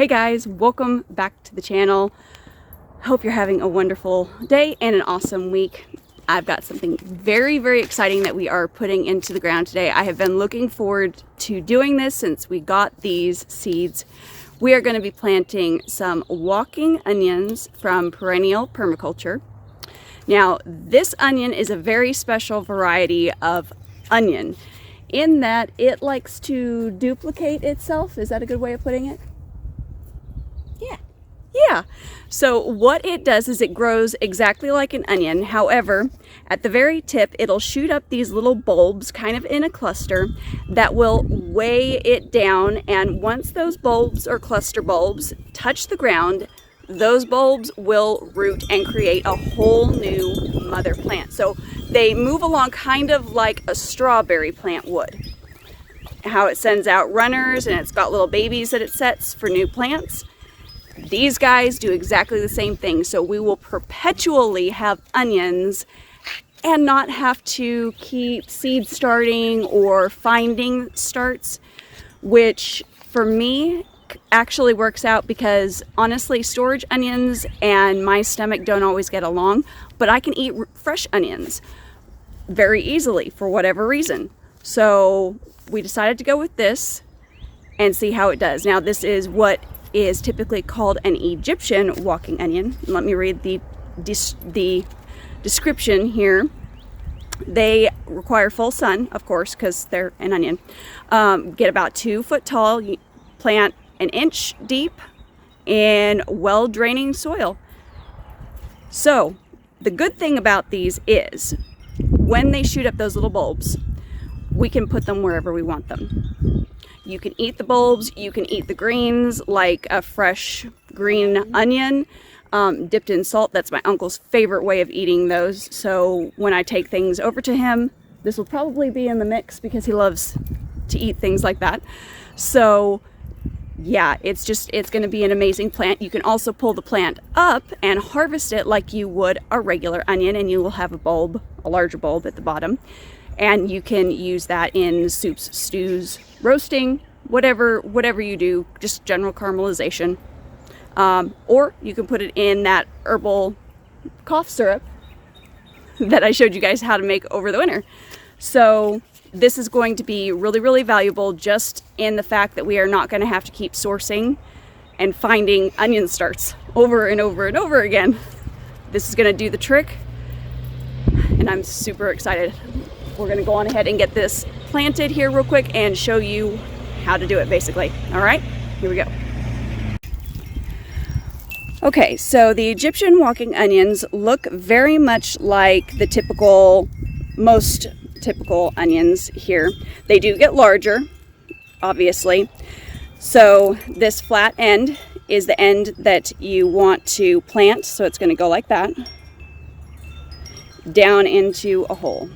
Hey guys, welcome back to the channel. Hope you're having a wonderful day and an awesome week. I've got something very, very exciting that we are putting into the ground today. I have been looking forward to doing this since we got these seeds. We are going to be planting some walking onions from perennial permaculture. Now, this onion is a very special variety of onion in that it likes to duplicate itself. Is that a good way of putting it? Yeah. So what it does is it grows exactly like an onion. However, at the very tip, it'll shoot up these little bulbs kind of in a cluster that will weigh it down. And once those bulbs or cluster bulbs touch the ground, those bulbs will root and create a whole new mother plant. So they move along kind of like a strawberry plant would. How it sends out runners and it's got little babies that it sets for new plants. These guys do exactly the same thing. So we will perpetually have onions and not have to keep seed starting or finding starts, which for me actually works out because honestly, storage onions and my stomach don't always get along, but I can eat fresh onions very easily for whatever reason. So we decided to go with this and see how it does. Now this is what is typically called an Egyptian walking onion. Let me read the description here. They require full sun, of course, because they're an onion. Get about 2 foot tall, plant an inch deep in well-draining soil. So the good thing about these is when they shoot up those little bulbs, we can put them wherever we want them. You can eat the bulbs, you can eat the greens like a fresh green onion dipped in salt. That's my uncle's favorite way of eating those. So when I take things over to him, this will probably be in the mix because he loves to eat things like that. So yeah, it's going to be an amazing plant. You can also pull the plant up and harvest it like you would a regular onion, and you will have a bulb, a larger bulb at the bottom. And you can use that in soups, stews, roasting, whatever you do, just general caramelization. Or you can put it in that herbal cough syrup that I showed you guys how to make over the winter. So this is going to be really, really valuable just in the fact that we are not going to have to keep sourcing and finding onion starts over and over and over again. This is going to do the trick, and I'm super excited. We're going to go on ahead and get this planted here real quick and show you how to do it basically. All right, here we go. Okay, so the Egyptian walking onions look very much like the most typical onions here. They do get larger, obviously. So this flat end is the end that you want to plant. So it's going to go like that, down into a hole.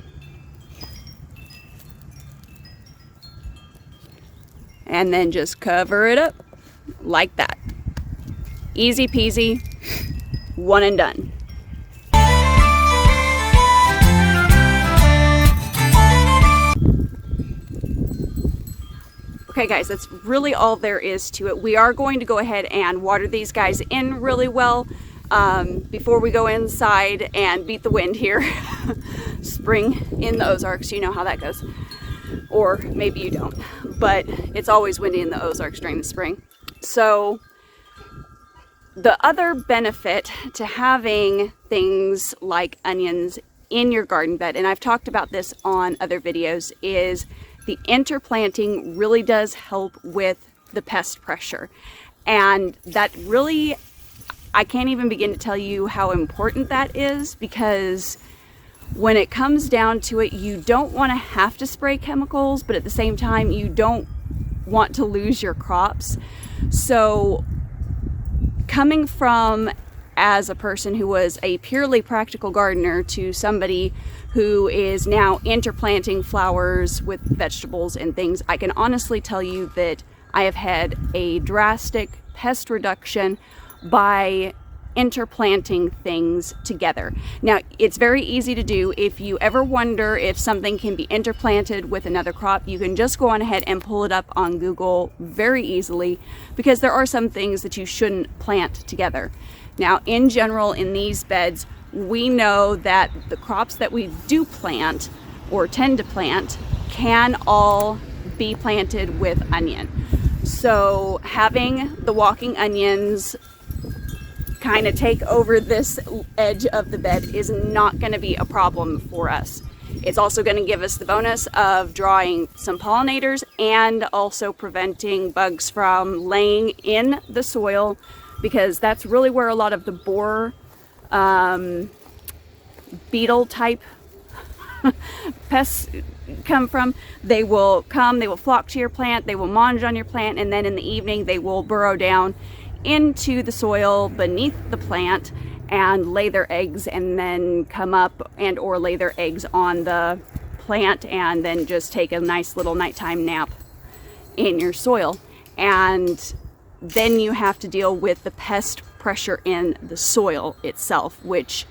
And then just cover it up like that. Easy peasy, one and done. Okay guys, that's really all there is to it. We are going to go ahead and water these guys in really well before we go inside and beat the wind here. Spring in the Ozarks, you know how that goes. Or maybe you don't, but it's always windy in the Ozarks during the spring. So the other benefit to having things like onions in your garden bed, and I've talked about this on other videos, is the interplanting really does help with the pest pressure. And that really, I can't even begin to tell you how important that is, because when it comes down to it, you don't want to have to spray chemicals, but at the same time, you don't want to lose your crops. So coming from as a person who was a purely practical gardener to somebody who is now interplanting flowers with vegetables and things, I can honestly tell you that I have had a drastic pest reduction by interplanting things together. Now, it's very easy to do. If you ever wonder if something can be interplanted with another crop, you can just go on ahead and pull it up on Google very easily, because there are some things that you shouldn't plant together. Now, in general, in these beds, we know that the crops that we do plant or tend to plant can all be planted with onion. So having the walking onions kind of take over this edge of the bed is not going to be a problem for us. It's also going to give us the bonus of drawing some pollinators and also preventing bugs from laying in the soil, because that's really where a lot of the borer beetle type pests come from. They will come, they will flock to your plant, they will mange on your plant, and then in the evening they will burrow down into the soil beneath the plant and lay their eggs, and then come up and or lay their eggs on the plant, and then just take a nice little nighttime nap in your soil. And then you have to deal with the pest pressure in the soil itself, which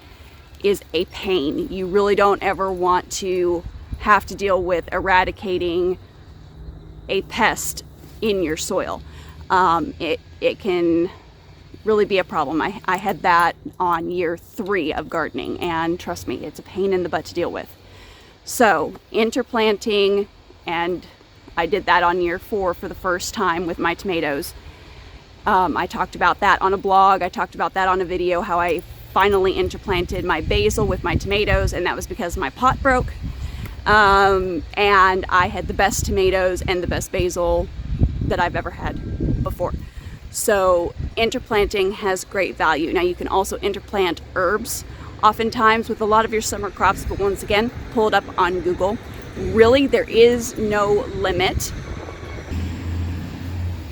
is a pain. You really don't ever want to have to deal with eradicating a pest in your soil. It can really be a problem. I had that on year 3 of gardening, and trust me, it's a pain in the butt to deal with. So interplanting, and I did that on year 4 for the first time with my tomatoes. I talked about that on a blog. I talked about that on a video, how I finally interplanted my basil with my tomatoes, and that was because my pot broke. And I had the best tomatoes and the best basil that I've ever had before. So interplanting has great value. Now, you can also interplant herbs oftentimes with a lot of your summer crops, but once again, pull it up on Google. Really, there is no limit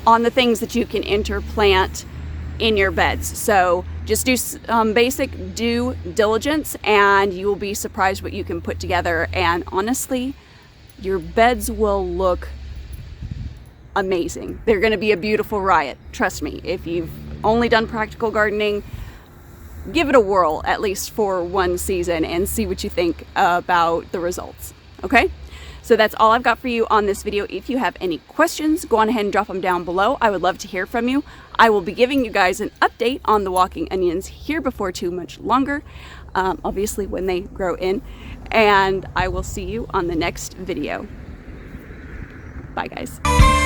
on the things that you can interplant in your beds. So just do basic due diligence, and you will be surprised what you can put together. And honestly, your beds will look amazing. They're going to be a beautiful riot. Trust me, if you've only done practical gardening, give it a whirl at least for one season and see what you think about the results. Okay? So that's all I've got for you on this video. If you have any questions, go on ahead and drop them down below. I would love to hear from you. I will be giving you guys an update on the walking onions here before too much longer, obviously when they grow in, and I will see you on the next video. Bye, guys.